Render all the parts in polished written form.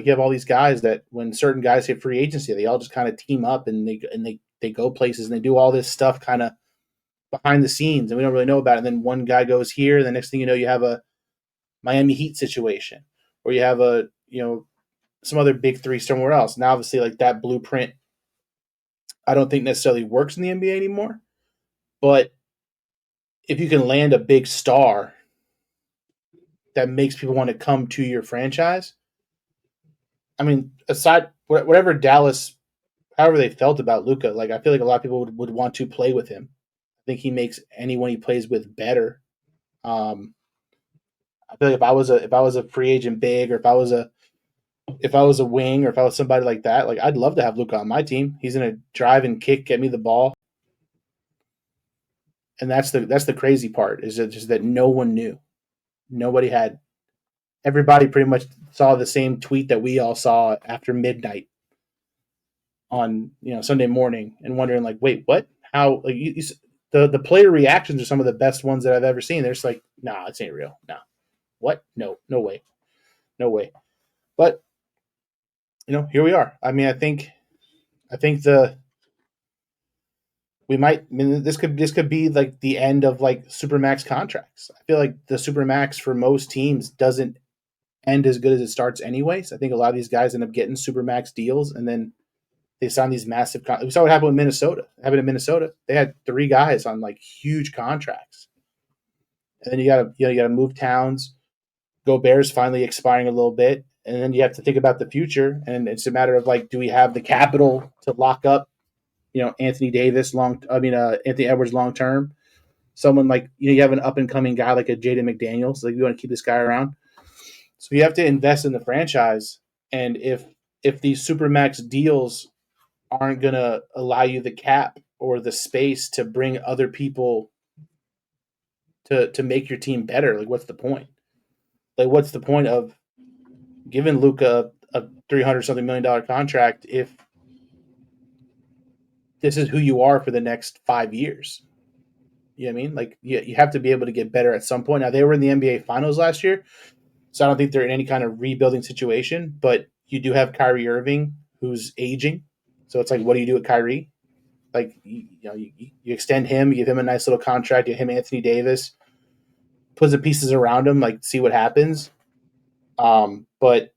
You have all these guys that when certain guys hit free agency, they all just kind of team up and they go places and they do all this stuff kind of behind the scenes and we don't really know about it. And then one guy goes here, and the next thing you know, you have a Miami Heat situation, or you have a some other big three somewhere else. Now, obviously, like that blueprint, I don't think necessarily works in the NBA anymore. But if you can land a big star that makes people want to come to your franchise, I mean, aside whatever Dallas, however they felt about Luka, like I feel like a lot of people would want to play with him. I think he makes anyone he plays with better. Um, I feel like if I was a free agent big, or if I was a wing, or if I was somebody like that, like I'd love to have Luka on my team. He's gonna drive and kick, get me the ball, and that's the crazy part is that just that no one knew, nobody had, everybody pretty much saw the same tweet that we all saw after midnight on Sunday morning, and wondering like, wait, what? How? Like the player reactions are some of the best ones that I've ever seen. They're just like, nah, this ain't real. Nah, what? No, no way, no way. But here we are. I mean, I think the we might. I mean, this could be like the end of like Supermax contracts. I feel like the Supermax for most teams doesn't end as good as it starts anyways. I think a lot of these guys end up getting Supermax deals, and then they sign these massive. We saw what happened with Minnesota. It happened in Minnesota. They had three guys on like huge contracts, and then you gotta move Towns. Gobert's finally expiring a little bit, and then you have to think about the future. And it's a matter of like, do we have the capital to lock up Anthony Davis Anthony Edwards long term. Someone like you have an up and coming guy like a Jaden McDaniels. Like you want to keep this guy around, so you have to invest in the franchise. And if these supermax deals aren't going to allow you the cap or the space to bring other people to make your team better, like what's the point? Like what's the point of giving Luka a 300 something $1 million contract if this is who you are for the next 5 years? You know what I mean? Like you have to be able to get better at some point. Now they were in the NBA Finals last year, so I don't think they're in any kind of rebuilding situation. But you do have Kyrie Irving, who's aging, so it's like, what do you do with Kyrie? Like you extend him, you give him a nice little contract, you give him Anthony Davis, put the pieces around him, like see what happens. But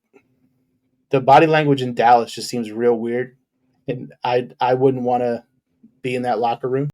the body language in Dallas just seems real weird, and I wouldn't want to be in that locker room.